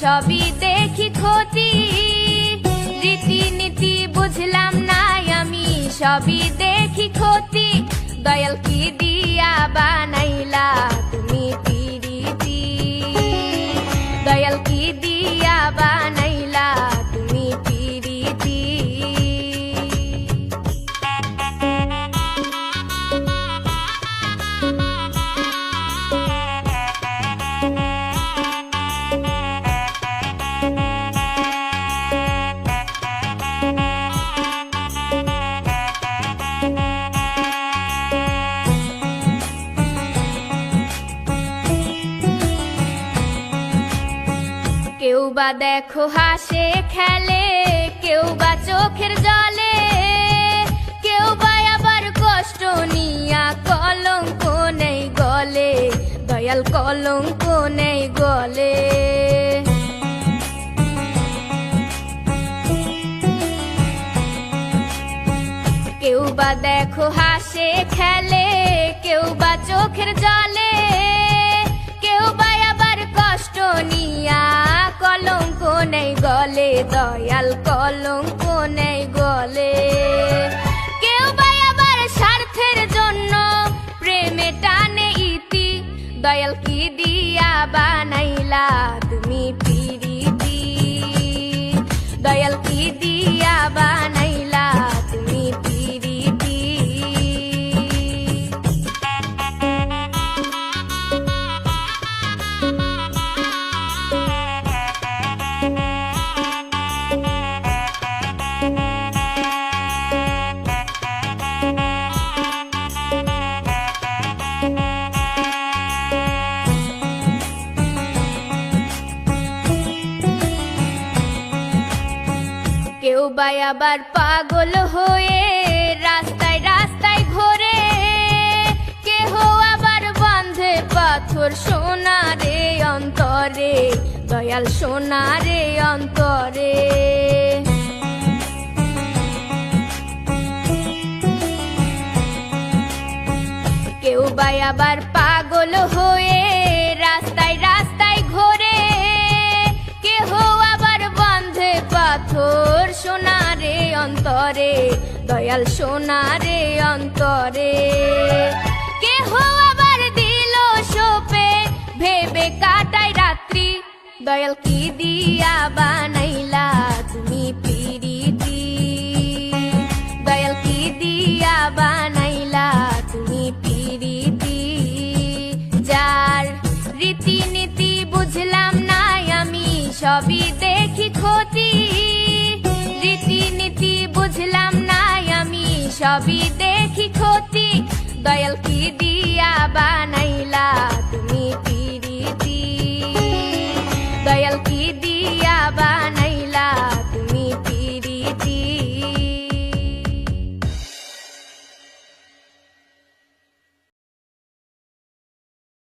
সবই দেখি ক্ষতি, রীতিনীতি বুঝলাম না আমি, সবই দেখি ক্ষতি। দয়াল কি দিয়া বানাইলা তুমি পিরিতি, দয়াল কি দিয়া বানাইলা তুমি পিরিতি। কেউ বা দেখো হাসে খেলে, কেউ বা চোখের জলে, কেউ বা আবার কষ্ট নিয়া কলঙ্ক নেই গলে, দয়াল কলঙ্ক নেই গলে। কেউ বা দেখো হাসে খেলে, কেউ বা চোখের জলে, কেউ বা আবার কষ্ট নিয়া কলঙ্ক নেই গলে, দয়াল কলঙ্ক নেই গলে। কেউ বা আবার স্বার্থের জন্য প্রেমে টানে ইতি, দয়াল কি দিয়া বানাইলা তুমি পিরিতি, দয়াল কি দিয়া বানাইলা তুমি পিরিতি। কেউ বা আবার পাগল হয়ে রাস্তায় রাস্তায় ঘোরে, কেহ আবার বাঁধে পাথর সোনারে অন্তরে, দয়াল সোনারে অন্তরে। কেউ বা আবার পাগল হয়ে রাস্তায় রাস্তায় ঘোরে, কেহ আবার বাঁধে পাথর সোনারে অন্তরে, দয়াল সোনারে অন্তরে। কেহ আবার দিল সোপে ভেবে কাটাই রাত্রি, দয়াল কি দিয়া বানাইলা তুমি পিরিতি, দয়াল কি দিয়া বানাইলা তুমি পিরিতি। যার রীতিনীতি বুঝলাম না আমি, সবই দেখি ক্ষতি, রীতিনীতি বুঝলাম না আমি, সবই দেখি ক্ষতি। দয়াল কি দিয়া বানাইলা তুমি পিরিতি, দয়াল কি দিয়া